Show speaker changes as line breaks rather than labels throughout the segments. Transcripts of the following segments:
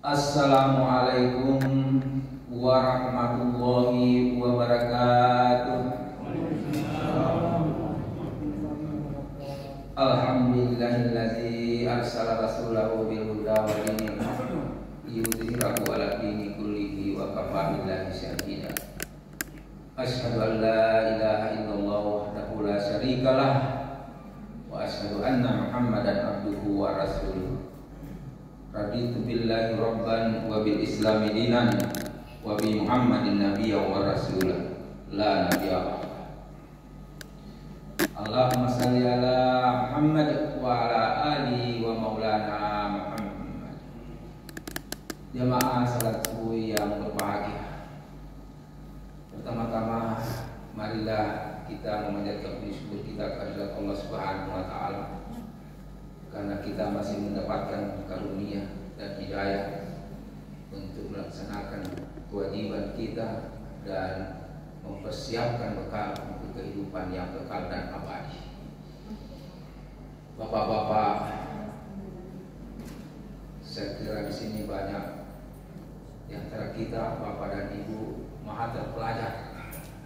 Assalamualaikum warahmatullahi wabarakatuh. Alhamdulillahillazi arsala rasulahu bil huda wa dinil haq liyudhhirahu 'ala dini kullihi wa kafa billahi shahida. Asyhadu an la ilaha illallah wahdahu la syarikalah wa asyhadu anna Muhammadan abduhu wa rasuluh. Raditu billahi rabban wa bil islami dinan wa bi Muhammadin nabiyyan wa rasulah la nabiyya ba'da. Allahumma shalli ala Muhammad wa ala ali wa maulana Muhammad. Jamaah salat subuh yang berbahagia, pertama-tama marilah kita memanjatkan puji syukur kita kepada Allah Subhanahu wa taala karena kita masih mendapatkan karunia dan hidayah untuk melaksanakan kewajiban kita dan mempersiapkan bekal untuk kehidupan yang kekal dan abadi. Bapak-bapak, saya kira di sini banyak di antara kita, bapak dan ibu, maha terpelajar,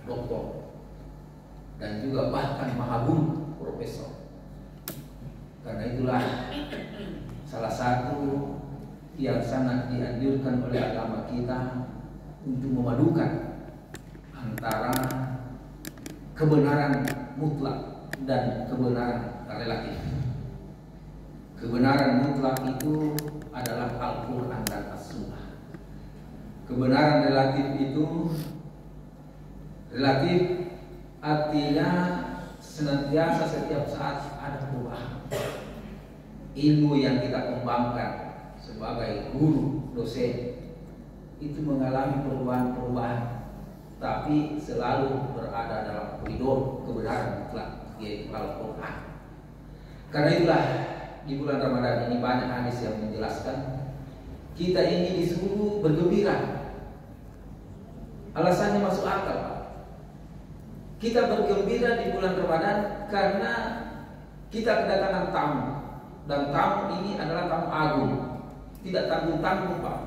doktor, dan juga bahkan maha guru, profesor. Karena itulah salah satu yang sangat dianjurkan oleh agama kita untuk memadukan antara kebenaran mutlak dan kebenaran relatif. Kebenaran mutlak itu adalah Al-Quran dan As-Sunnah. Kebenaran relatif itu relatif artinya senantiasa setiap saat ada perubahan. Ilmu yang kita kembangkan sebagai guru, dosen itu mengalami perubahan-perubahan, tapi selalu berada dalam koridor kebenaran mutlak, yaitu Al-Quran. Karena itulah di bulan Ramadan ini banyak hadis yang menjelaskan kita ini disuruh bergembira. Alasannya masuk akal. Kita bergembira di bulan Ramadan karena kita kedatangan tamu, dan tamu ini adalah tamu agung, tidak tanggung-tanggung Pak.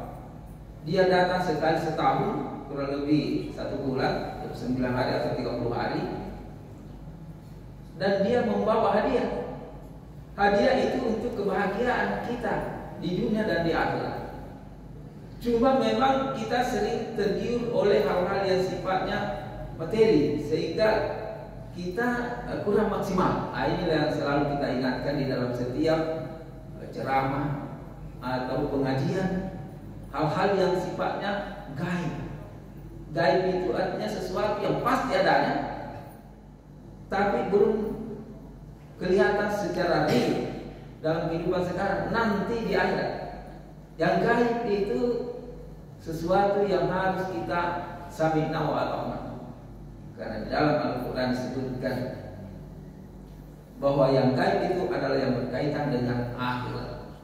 Dia datang sekali setahun, kurang lebih 1 bulan, 9 hari atau 30 hari, dan dia membawa hadiah. Hadiah itu untuk kebahagiaan kita di dunia dan di akhirat. Cuma memang kita sering tergiur oleh hal-hal yang sifatnya materi sehingga kita kurang maksimal. Inilah yang selalu kita ingatkan di dalam setiap ceramah atau pengajian, hal-hal yang sifatnya gaib. Gaib itu artinya sesuatu yang pasti adanya tapi belum kelihatan secara real dalam kehidupan sekarang, nanti di akhirat. Yang gaib itu sesuatu yang harus kita sami'na wa ata'na. Karena di dalam Al-Quran disebutkan bahwa yang gaib itu adalah yang berkaitan dengan akhirat.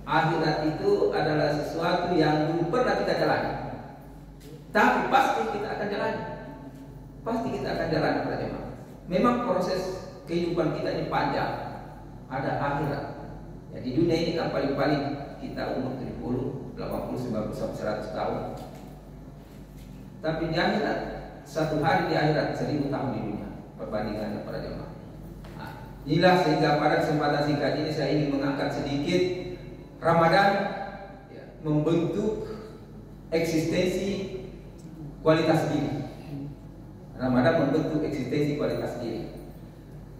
Akhirat itu adalah sesuatu yang belum pernah kita jalani, tapi pasti kita akan jalani. Pasti kita akan jalani para jemaah. Memang proses kehidupan kita ini panjang. Ada akhirat. Ya, di dunia ini kan paling-paling kita umur 70, 80, 90 sampai 100 tahun. Tapi di akhirat, satu hari di akhirat 1000 tahun di dunia perbandingannya para jemaah. Nah, inilah sehingga pada kesempatan singkat ini saya ingin mengangkat sedikit Ramadan ya, membentuk eksistensi kualitas diri. Ramadan membentuk eksistensi kualitas diri.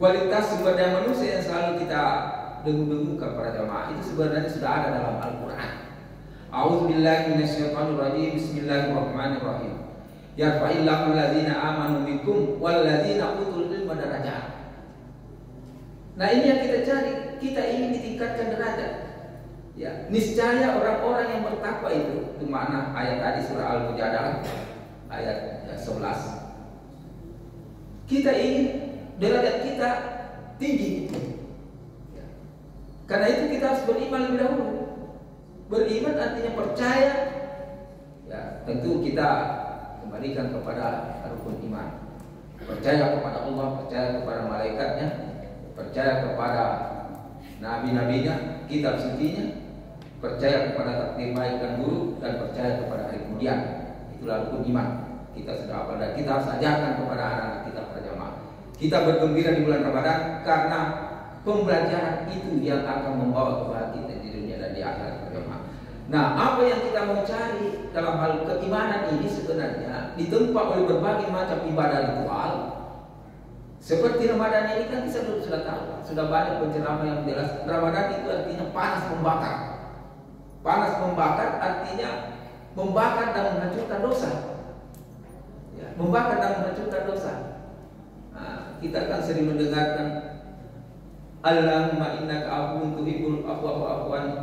Kualitas sumber daya manusia yang selalu kita dengung-dengungkan para jemaah itu sebenarnya sudah ada dalam Al-Quran. A'udzubillahi minasyaitonirrajim. Bismillahirrahmanirrahim. Yarfa'illahu alladzina amanu minkum walladzina utul ilma darajat. Nah, ini yang kita cari. Kita ingin ditingkatkan derajat. Ya, niscaya orang-orang yang bertakwa itu mana ayat tadi surah Al-Mujadalah ayat 11. Kita ingin derajat kita tinggi. Ya. Karena itu kita harus beriman lebih dahulu. Beriman artinya percaya. Ya, tentu kita kembalikan kepada rukun iman. Percaya kepada Allah, percaya kepada malaikatnya, percaya kepada nabi-nabinya, kitab sucinya, percaya kepada takdir baik dan buruk, dan percaya kepada hari kemudian. Itulah rukun iman. Kita sudah hafal dan kita harus ajarkan kepada anak-anak kita para jamaah. Kita bergembira di bulan Ramadan karena pembelajaran itu yang akan membawa kebahagiaan kita di dunia dan di akhirat para jamaah. Nah, apa yang kita mau cari dalam hal keimanan ini sebenarnya ditempa oleh berbagai macam ibadah ritual. Seperti Ramadan ini kan kita sudah tahu, sudah banyak penceramah yang menjelaskan Ramadan itu artinya panas membakar. Panas membakar artinya membakar dan menghancurkan dosa. Ya, membakar dan menghancurkan dosa. Nah, kita kan sering mendengarkan Allahumma innaka afuwun tuhibbul afwa fa'fu anni.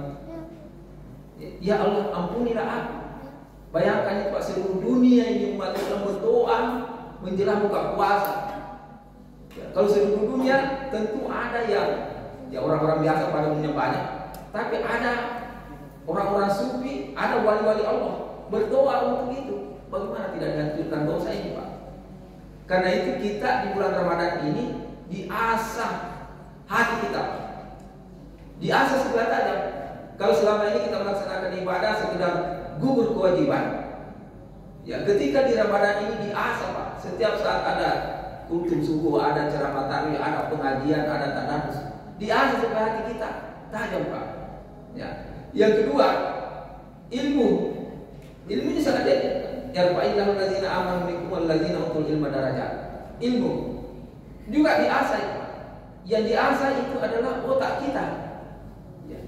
Ya Allah, ampunilah aku. Bayangkan itu Pak, seluruh dunia ini umat Islam berdoa menjelang buka puasa. Ya, kalau seluruh dunia tentu ada yang ya orang-orang biasa pada umumnya banyak, tapi ada orang-orang sufi, ada wali-wali Allah berdoa untuk itu. Bagaimana tidak dihancurkan dosa ini Pak? Karena itu kita di bulan Ramadan ini diasah hati kita, diasah sebelah tajam. Kalau selama ini kita melaksanakan ibadah sekedar gugur kewajiban, ya ketika di Ramadan ini diasah Pak. Setiap saat ada kultum subuh, ada ceramah tarawih, ada pengajian, ada tadarus, diasah sebelah hati kita tajam Pak. Ya. Yang kedua, ilmu ini sangat penting. Yarfa'illahu allazina amanu minkum wallazina utul ilma darajat. Ilmu juga diasah. Yang diasah itu adalah otak kita. Ya.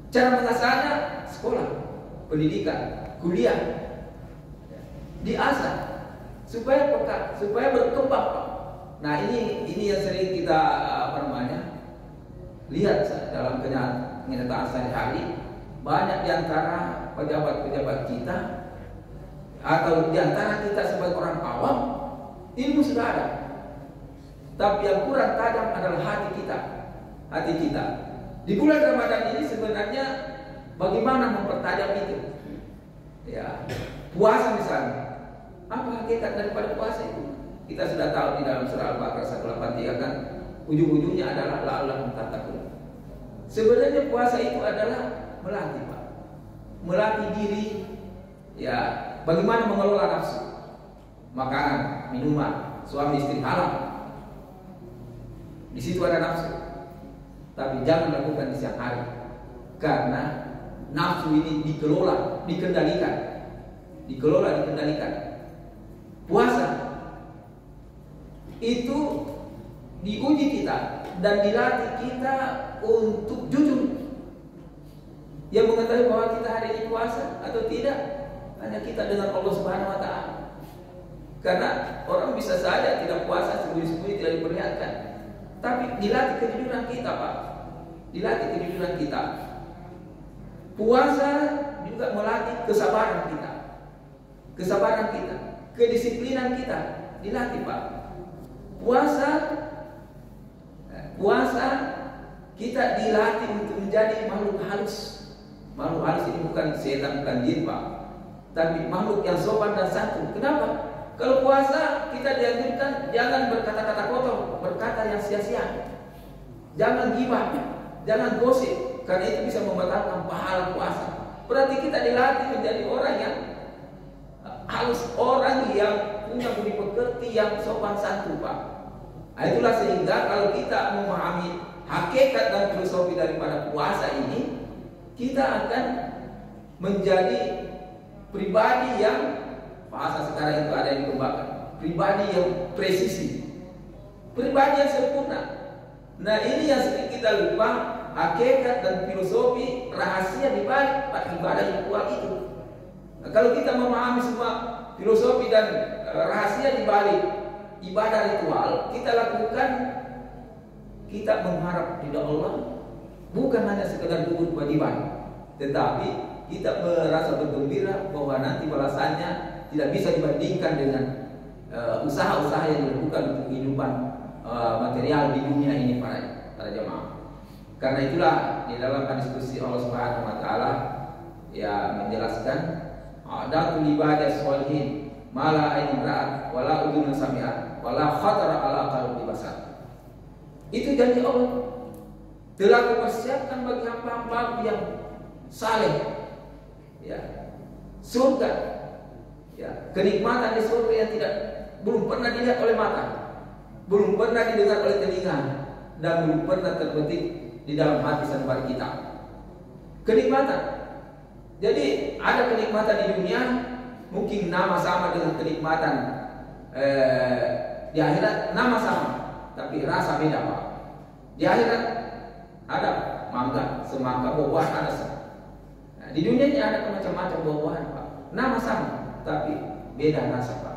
Cara mengasahnya sekolah, pendidikan, kuliah. Ya. Diasah supaya peka, supaya berkembang. Nah, ini yang sering kita lihat dalam kenyataan sehari-hari. Banyak di antara pejabat-pejabat kita atau di antara kita sebagai orang awam, ilmu sudah ada, tapi yang kurang tajam adalah hati kita. Di bulan Ramadan ini sebenarnya bagaimana mempertajam itu? Ya, puasa misalnya. Apa hakikat daripada puasa itu? Kita sudah tahu di dalam surah Al-Baqarah 183 kan, ujung-ujungnya adalah la'allakum tattaqun. Sebenarnya puasa itu adalah melatih Pak, melatih diri, ya bagaimana mengelola nafsu, makanan, minuman, suami istri halal. Di situ ada nafsu, tapi jangan lakukan di siang hari, karena nafsu ini dikendalikan. Puasa itu diuji kita dan dilatih kita untuk jujur. Yang mengetahui bahwa kita hari ini puasa atau tidak hanya kita dengan Allah Subhanahu wa Ta'ala. Karena orang bisa saja tidak puasa, sembunyi-sembunyi tidak diperlihatkan, tapi dilatih kejujuran kita Pak. Dilatih kejujuran kita. Puasa juga melatih kesabaran kita, kedisiplinan kita dilatih Pak. Puasa kita dilatih untuk menjadi makhluk halus. Makhluk halus ini bukan setan, bukan jin Pak, tapi makhluk yang sopan dan santun. Kenapa? Kalau puasa kita dianjurkan jangan berkata-kata kotor, berkata yang sia-sia, jangan gibah, jangan gosip, karena itu bisa membatalkan pahala puasa. Berarti kita dilatih menjadi orang yang halus, orang yang punya budi pekerti, yang sopan santun Pak. Nah, itulah sehingga kalau kita memahami hakikat dan filosofi daripada puasa ini, kita akan menjadi pribadi yang bahasa sekarang itu ada yang dikembangkan, pribadi yang presisi, pribadi yang sempurna. Nah, ini yang sering kita lupa, hakikat dan filosofi rahasia di balik ibadah ritual itu. Nah, kalau kita memahami semua filosofi dan rahasia di balik ibadah ritual kita lakukan, kita mengharap ridha Allah, bukan hanya sekedar gugur kewajiban, tetapi kita merasa bergembira bahwa nanti balasannya tidak bisa dibandingkan dengan usaha-usaha yang dilakukan untuk kehidupan material di dunia ini para jemaah. Karena itulah di dalam diskusi Allah Subhanahu wa Ta'ala ya menjelaskan adatul ibadah sholihin mala ain ra'at wala udhun sami'at wala khatara ala qalbi basar. Itu janji Allah. Telah kupersiapkan bagi hamba-hamba yang saleh, ya, surga, ya, kenikmatan di surga yang belum pernah dilihat oleh mata, belum pernah didengar oleh telinga, dan belum pernah terbetik di dalam hati sanubari kita. Kenikmatan. Jadi ada kenikmatan di dunia, mungkin nama sama dengan kenikmatan di akhirat, nama sama, tapi rasa beda Pak. Di akhirat ada mangga, semangka, buah-buahan ada. Nah, di dunia ini ada macam-macam buah-buahan Pak, nama sama, tapi beda rasa Pak.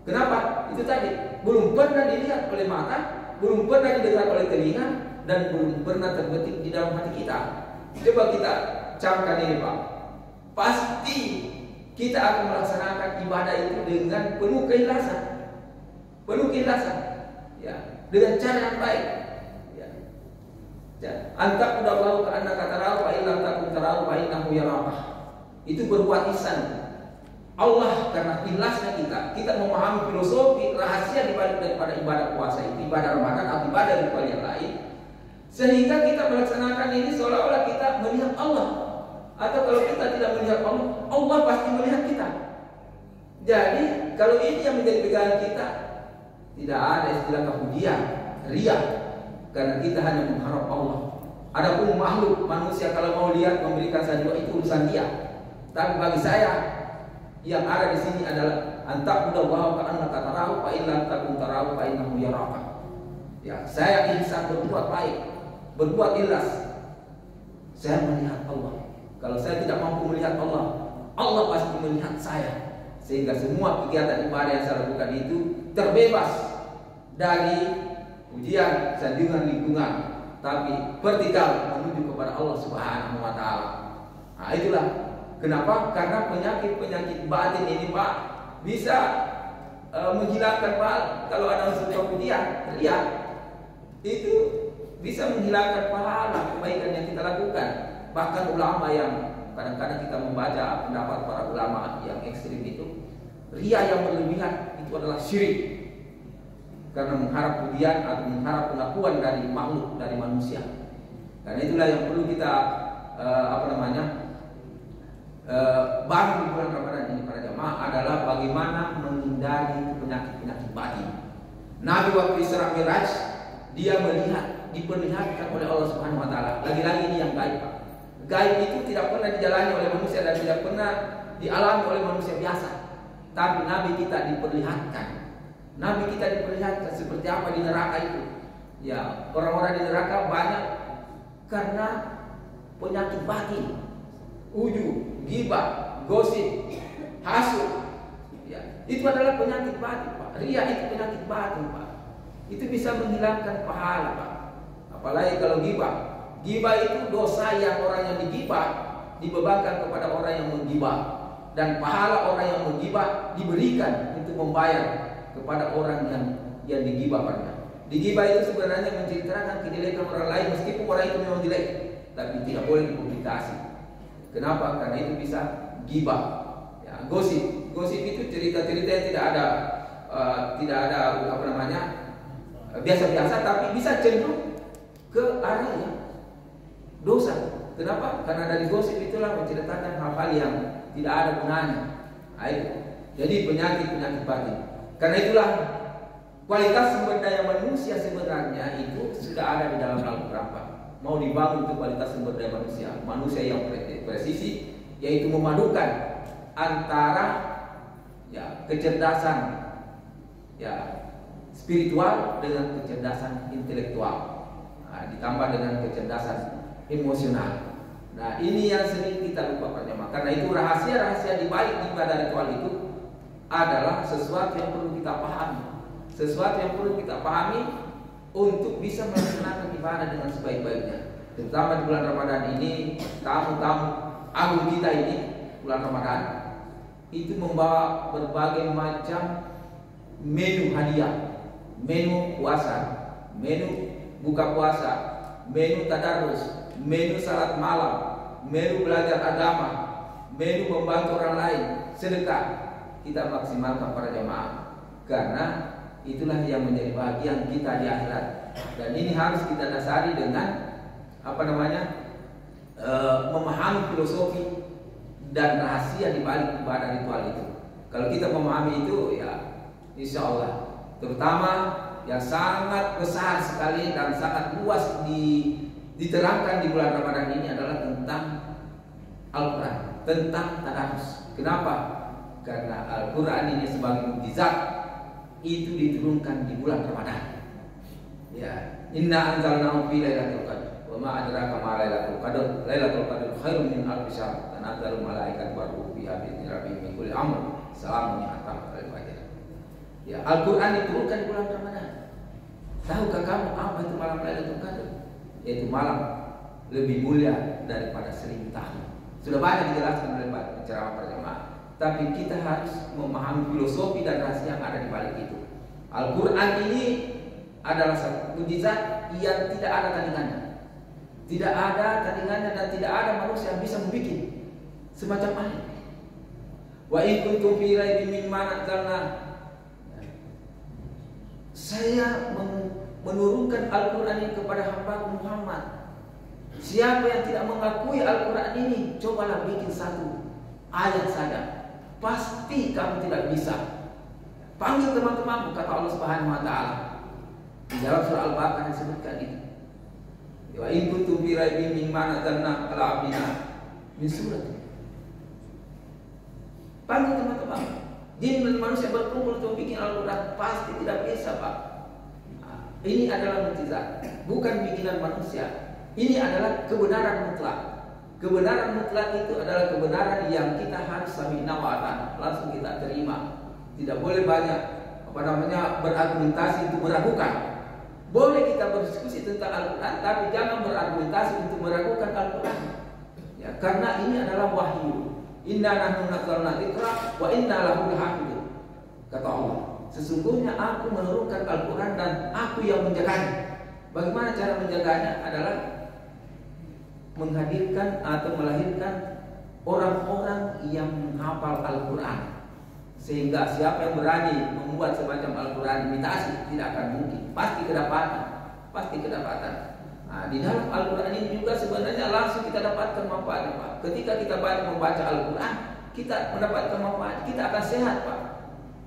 Kenapa? Itu tadi belum pernah dilihat oleh mata, belum pernah didengar oleh telinga, dan belum pernah terbetik di dalam hati kita. Coba kita camkan ini Pak. Pasti kita akan melaksanakan ibadah itu dengan penuh keikhlasan, ya, dengan cara yang baik. Ya. Antakudallahu ka'annaka tarahu wa illam takun tarahu fa innahu yaraka. Itu berbuat ihsan. Allah karena ikhlasnya kita memahami filosofi rahasia dibalik daripada ibadah puasa itu, ibadah Ramadan atau ibadah ritual yang lain, sehingga kita melaksanakan ini seolah-olah kita melihat Allah. Atau kalau kita tidak melihat Allah, Allah pasti melihat kita. Jadi kalau ini yang menjadi pegangan kita, tidak ada istilah kemudian riya, karena kita hanya mengharap Allah. Adapun makhluk manusia kalau mau lihat memberikan sajwa itu urusan dia. Tapi bagi saya yang ada di sini adalah antakudallahu ka'annaka tarahu fa illam takun tarahu fa innahu yaraka. Ya, saya ihsan berbuat baik, berbuat ikhlas. Saya melihat Allah. Kalau saya tidak mampu melihat Allah, Allah pasti melihat saya. Sehingga semua kegiatan ibadah yang saya lakukan itu terbebas dari ujian, sanjungan lingkungan, tapi vertikal menuju kepada Allah Subhanahu wa taala. Nah, itulah kenapa, karena penyakit batin ini Pak bisa menghilangkan Pak. Kalau ada unsur kemudian lihat itu bisa menghilangkan pahala kebaikan yang kita lakukan. Bahkan ulama yang kadang-kadang kita membaca pendapat para ulama yang ekstrim itu, ria yang berlebihan itu adalah syirik, karena mengharap pujian atau mengharap pengakuan dari makhluk, dari manusia. Karena itulah yang perlu kita bangun di bulan Ramadan ini para jamaah adalah bagaimana menghindari penyakit-penyakit batin. Nabi waktu Isra Mi'raj dia melihat, diperlihatkan oleh Allah Subhanahu wa taala. Lagi-lagi ini yang gaib Pak. Gaib itu tidak pernah dijalani oleh manusia dan tidak pernah dialami oleh manusia biasa. Tapi Nabi kita diperlihatkan. Nabi kita diperlihatkan seperti apa di neraka itu. Ya, orang-orang di neraka banyak karena penyakit batin, ujub, ghibah, gosip, hasud. Ya, itu adalah penyakit batin Pak. Ria itu penyakit batin Pak. Itu bisa menghilangkan pahala Pak. Apalagi kalau ghibah. Ghibah itu dosa yang orang yang digibah dibebankan kepada orang yang menggibah, dan pahala orang yang menggibah diberikan untuk membayar kepada orang yang digibah pada. Digibah itu sebenarnya menceritakan kejelekan orang lain meskipun orang itu memang jelek, tapi tidak boleh dipublikasi. Kenapa? Karena itu bisa gibah. Ya, gosip itu cerita-cerita yang tidak ada biasa-biasa, tapi bisa cenderung ke arah yang dosa. Kenapa? Karena dari gosip itulah menceritakan hal-hal yang tidak ada gunanya. Jadi penyakit batin. Karena itulah kualitas sumber daya manusia sebenarnya itu sudah ada di dalam Al-Quran. Mau dibangun itu kualitas sumber daya manusia yang presisi, yaitu memadukan antara kecerdasan spiritual dengan kecerdasan intelektual, ditambah dengan kecerdasan emosional. Nah, ini yang sering kita lupa perjamaah. Karena itu rahasia-rahasia di balik ibadah ritual itu adalah sesuatu yang perlu kita pahami. Sesuatu yang perlu kita pahami untuk bisa melaksanakan ibadah dengan sebaik-baiknya. Terutama di bulan Ramadan ini, tamu-tamu agung kita ini bulan Ramadan itu membawa berbagai macam menu hadiah, menu puasa, menu buka puasa, menu tadarus, menu salat malam, menu belajar agama, menu membantu orang lain, sedekah. Kita maksimalkan para jemaah, karena itulah yang menjadi bagian kita di akhirat. Dan ini harus kita dasari dengan memahami filosofi dan rahasia di balik ibadah ritual itu. Kalau kita memahami itu, ya insya Allah, terutama yang sangat besar sekali dan sangat luas diterangkan di bulan Ramadan ini adalah tentang Al-Quran, tentang tadarus. Kenapa? Karena Al-Quran ini sebagai mukjizat itu diturunkan di bulan Ramadan. Ya, inna anzalnahu fi lailatul qadr. Wa ma adraka ma lailatul qadr. Lailatul qadr khairun min alfi syahr. Tanazzalul malaikatu wa ruhu fiha bi idzni rabbihim min kulli amr. Salamun hatta al-fajr. Ya, Al-Quran diturunkan di bulan Ramadan. Tahukah kamu apa itu malam Lailatul Qadar? Yaitu malam lebih mulia daripada 1000 tahun. Sudah banyak dijelaskan oleh penceramah para jemaah. Tapi kita harus memahami filosofi dan rahasia yang ada di balik itu. Al-Quran ini adalah satu mukjizat yang tidak ada tandingannya. Tidak ada tandingannya dan tidak ada manusia yang bisa membuat semacam ini. Wa in kuntum fi raibin mimma nazzalna. Saya menurunkan Al-Quran ini kepada hamba Muhammad. Siapa yang tidak mengakui Al-Quran ini, cobalah bikin satu ayat saja. Pasti kamu tidak bisa. Panggil teman-temanmu, kata Allah Subhanahu wa taala. Di dalam surah Al-Baqarah disebutkan itu. Wa in kuntum fi raibin mimma nazzalna ala abdina min surat. Panggil teman-teman. Jin dan manusia berkumpul untuk bikin Al-Quran, pasti tidak bisa, Pak. Nah, ini adalah mukjizat, bukan bikinan manusia. Ini adalah kebenaran mutlak. Kebenaran mutlak itu adalah kebenaran yang kita harus sami'na wa ata'na, langsung kita terima. Tidak boleh banyak berargumentasi untuk meragukan. Boleh kita berdiskusi tentang Al-Quran, tapi jangan berargumentasi untuk meragukan Al-Quran. Ya, karena ini adalah wahyu. Inna nahnu nazzalna dzikra wa inna lahu lahafidun. Kata Allah, sesungguhnya aku menurunkan Al-Quran dan aku yang menjaganya. Bagaimana cara menjaganya? Adalah menghadirkan atau melahirkan orang-orang yang menghafal Al-Quran. Sehingga siapa yang berani membuat semacam Al-Quran imitasi tidak akan mungkin. Pasti kedapatan. Pasti kedapatan. Nah, di dalam Al-Quran ini juga sebenarnya langsung kita dapatkan manfaatnya, Pak. Ketika kita banyak membaca Al-Quran, kita mendapatkan manfaat. Kita akan sehat, Pak.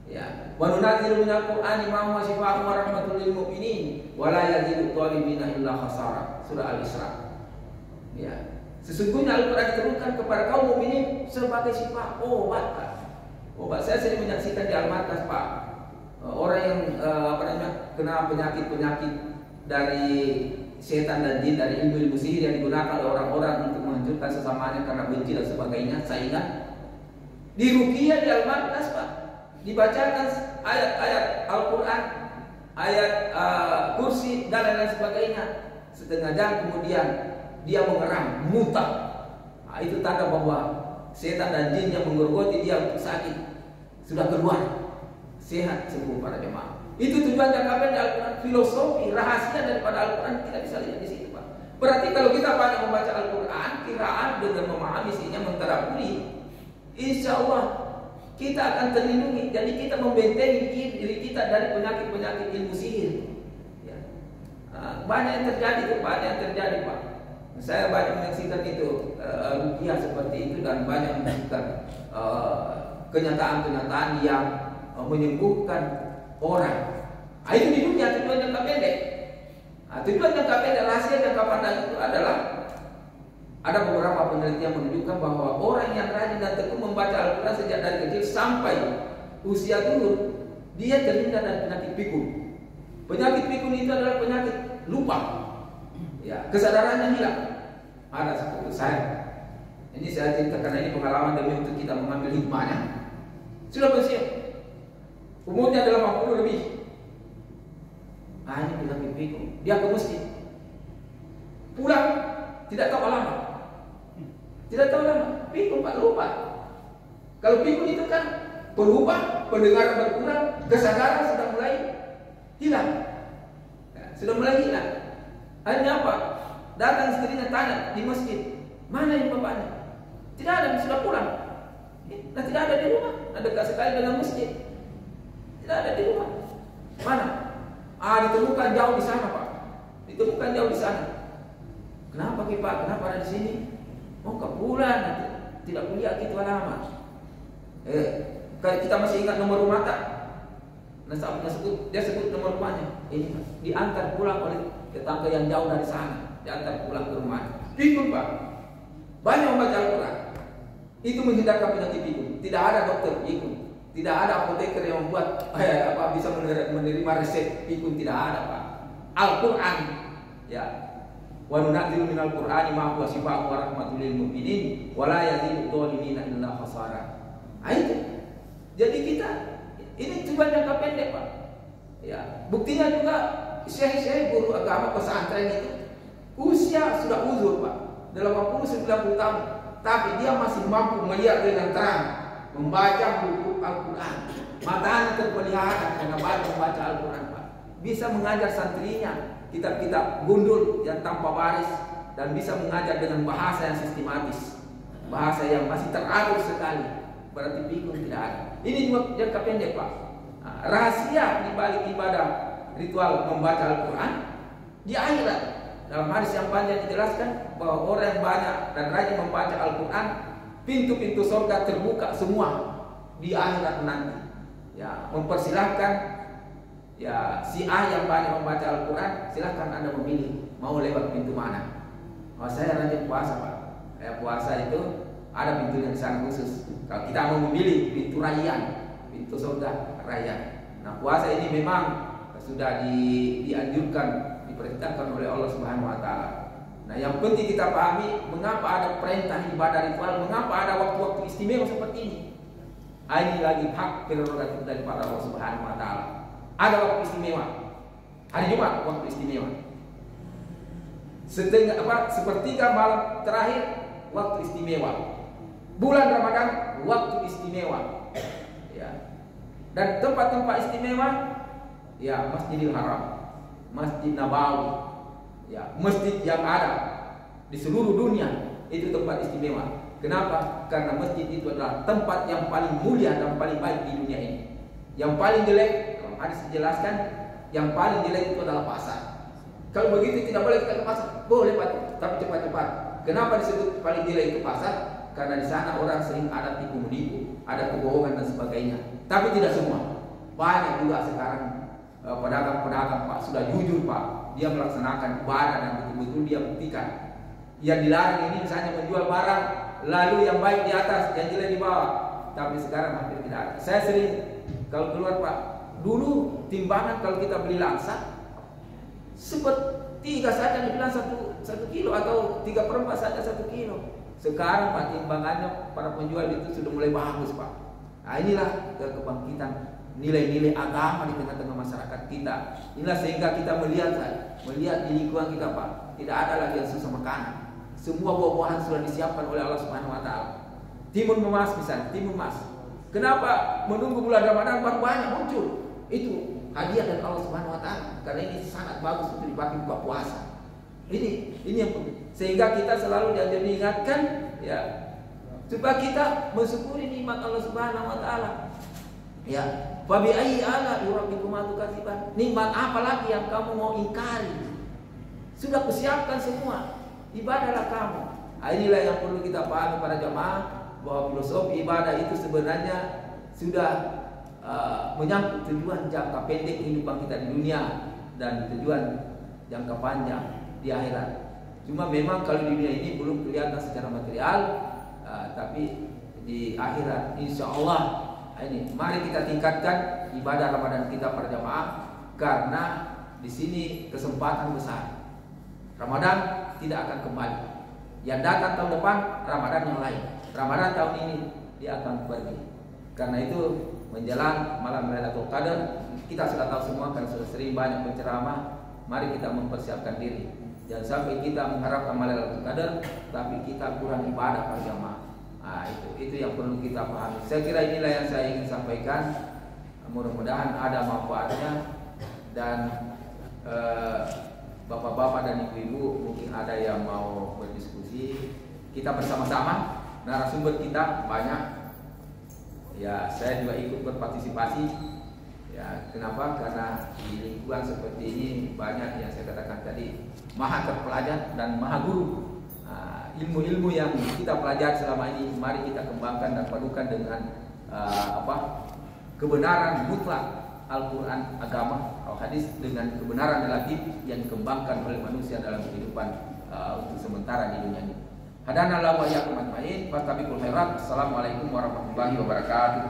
Ya. Wa nunazzilu minal Qur'ani ma huwa shifaa'un wa rahmatun lil mu'minin wa la yazidu adh-dhalimina illa khasara. Surah Al-Isra. Ya. Sesungguhnya Al-Quran diturunkan kepada kaum mukminin sebagai sifat obat, Pak. Obat. Saya sering menyaksikan di Al-Markas, Pak. Orang yang kena penyakit-penyakit dari setan dan jin, dari ilmu sihir yang digunakan oleh orang-orang untuk menghancurkan sesamanya karena benci dan sebagainya, saya ingat di Ruqyah di Al-Markas, Pak, dibacakan ayat-ayat Al-Quran, ayat kursi dan lain-lain sebagainya. Setengah jam kemudian dia mengeram, muntah. Nah, itu tanda bahwa setan dan jin yang menggerogoti dia untuk sakit sudah keluar, sehat sembuh para jemaah. Itu tujuan jangka pendek Al-Quran, filosofi, rahasia daripada Al-Quran kita bisa lihat di situ, Pak. Berarti kalau kita banyak membaca Al-Quran, kiraan dengan memahami isinya, mentadabburi, insya Allah kita akan terlindungi. Jadi kita membentengi diri kita dari penyakit-penyakit ilmu sihir. Ya. Banyak yang terjadi, Pak. Banyak yang terjadi, Pak. Saya banyak menyaksikan itu ruqyah seperti itu dan banyak menyaksikan kenyataan-kenyataan yang menyembuhkan orang. Itu di dunia tujuan jangka pendek. Tujuan jangka pendek, rahasia jangka panjang itu adalah ada beberapa penelitian menunjukkan bahwa orang yang rajin dan tekun membaca Al-Quran sejak dari kecil sampai usia tua, dia terhindar dari penyakit pikun. Penyakit pikun itu adalah penyakit lupa. Ya, kesadarannya hilang. Ada sepupu saya. Ini saya cerita karena ini pengalaman demi untuk kita mengambil hikmahnya. Sudah pensiun. Umurnya adalah 80 lebih. Ini penyakit pikun. Dia ke masjid. Pulang tidak tahu lama. Tidak tahu lama. Pikun, Pak, lupa. Kalau pikun itu kan berubah, pendengaran berkurang, kesadaran sudah mulai hilang. Sudah mulai hilang. Akhirnya apa? Datang istrinya tanya di masjid, mana yang bapaknya? Tidak ada, sudah pulang. Nah, tidak ada di rumah. Nah, dekat sekali dengan masjid. Tidak ada di rumah. Mana? Ditemukan jauh di sana, Pak. Ditemukan jauh di sana. Kenapa, Pak? Kenapa ada di sini? mau ke bulan, tidak kuliah itu alamat. Kayak kita masih ingat nomor rumah tak? Nah, dia sebut nomor rumahnya. Ini diantar pulang oleh tetangga yang jauh dari sana, diantar pulang ke rumah. Pikun Pak, banyak membaca Al-Quran. Itu menghindarkan penyakit pikun. Tidak ada dokter pikun, tidak ada apoteker yang membuat bisa menerima resep pikun, tidak ada Pak. Al-Quran, ya. Wa nunazzilu minal Qur'ani ma huwa shifaa'un wa rahmatul lil mu'minin wa la yazidu adh-dhalimina illa khasara. Itu. Jadi kita ini cuma jangka pendek Pak. Ya, buktinya juga syekh-syekh guru agama pesantren itu usia sudah uzur Pak, 80-90 tahun, tapi dia masih mampu melihat dengan terang, membaca buku Al-Quran. Matanya terpelihara karena membaca Al-Quran Pak. Bisa mengajar santrinya kitab-kitab gundul yang tanpa baris, dan bisa mengajar dengan bahasa yang sistematis, bahasa yang masih teratur sekali. Berarti pikun tidak ada. Ini juga jangka pendek Pak. Nah, rahasia di balik ibadah ritual membaca Al-Quran di akhirat. Dalam hadis yang panjang dijelaskan bahwa orang yang banyak dan rajin membaca Al-Quran, pintu-pintu surga terbuka semua di akhirat nanti. Ya, mempersilahkan ya si A yang banyak membaca Al-Quran, silahkan Anda memilih mau lewat pintu mana. Oh, saya rajin puasa Pak. Puasa itu ada pintu yang di sana khusus. Kalau kita mau memilih pintu rayyan, pintu surga rayyan. Nah, puasa ini memang sudah dianjurkan, diperintahkan oleh Allah Subhanahu wa taala. Nah, yang penting kita pahami mengapa ada perintah ibadah ritual, mengapa ada waktu-waktu istimewa seperti ini. Ini lagi hak prerogatif daripada Allah Subhanahu wa taala. Ada waktu istimewa. Hari Jumat waktu istimewa. Sepertiga malam terakhir waktu istimewa. Bulan Ramadan waktu istimewa. Ya. Dan tempat-tempat istimewa, ya Masjidil Haram, Masjid Nabawi, ya masjid yang ada di seluruh dunia itu tempat istimewa. Kenapa? Karena masjid itu adalah tempat yang paling mulia dan paling baik di dunia ini. Yang paling jelek, kalau hadis dijelaskan, yang paling jelek itu adalah pasar. Kalau begitu tidak boleh kita ke pasar, boleh Pak, tapi cepat-cepat. Kenapa disebut paling jelek itu pasar? Karena di sana orang sering ada tipu menipu, ada kebohongan dan sebagainya. Tapi tidak semua. Banyak juga sekarang pedagang-pedagang Pak sudah jujur Pak, dia melaksanakan ibadah dan betul-betul dia buktikan. Yang dilarang ini misalnya menjual barang, lalu yang baik di atas, yang jelek di bawah. Tapi sekarang hampir tidak ada. Saya sering kalau keluar Pak, dulu timbangan kalau kita beli langsa, sepertiga saja dibilang 1 kilo atau 3/4 saja 1 kilo. Sekarang Pak, timbangannya para penjual itu sudah mulai bagus Pak. Nah, inilah kebangkitan nilai-nilai agama di tengah-tengah masyarakat kita. Inilah sehingga kita melihat di lingkungan kita Pak, tidak ada lagi yang susah makanan. Semua buah-buahan sudah disiapkan oleh Allah Subhanahu wa taala. Timun emas misalnya, timun emas. Kenapa menunggu bulan Ramadan baru banyak muncul? Itu hadiah dari Allah Subhanahu wa taala. Karena ini sangat bagus untuk dipakai buka puasa. Ini yang penting. Sehingga kita selalu diingatkan ya, supaya kita mensyukuri nikmat Allah Subhanahu wa taala. Ya, fa bi ayyi ala rabbikuma tukadziban. Nikmat apa lagi yang kamu mau ingkari? Sudah kusiapkan semua. Ibadahlah kamu. Nah, inilah yang perlu kita pahami para jamaah, bahwa filosofi ibadah itu sebenarnya sudah menyangkut tujuan jangka pendek kehidupan kita di dunia dan tujuan jangka panjang di akhirat. Cuma memang kalau di dunia ini belum kelihatan secara material, tapi di akhirat insya Allah ini mari kita tingkatkan ibadah Ramadan kita para jamaah, karena di sini kesempatan besar. Ramadan tidak akan kembali. Yang datang tahun depan Ramadan yang lain. Ramadan tahun ini dia akan pergi. Karena itu menjelang malam Lailatul Qadar, kita sudah tahu semua karena sudah sering banyak berceramah. Mari kita mempersiapkan diri. Jangan sampai kita mengharapkan Lailatul Qadar tapi kita kurang ibadah para jamaah. Nah, itu yang perlu kita pahami. Saya kira inilah yang saya ingin sampaikan. Mudah-mudahan ada manfaatnya, dan bapak-bapak dan ibu-ibu mungkin ada yang mau berdiskusi. Kita bersama-sama, narasumber kita banyak. Ya, saya juga ikut berpartisipasi. Ya, kenapa? Karena di lingkungan seperti ini banyak yang saya katakan tadi maha terpelajar dan maha guru. Nah, ilmu-ilmu yang kita pelajari selama ini mari kita kembangkan dan padukan dengan kebenaran mutlak Al-Quran, agama atau hadis dengan kebenaran relatif yang dikembangkan oleh manusia dalam kehidupan untuk sementara di dunia ini. Hadanallahu wa iyyakum ajmain. Fastabiqul khairat. Assalamualaikum warahmatullahi wabarakatuh.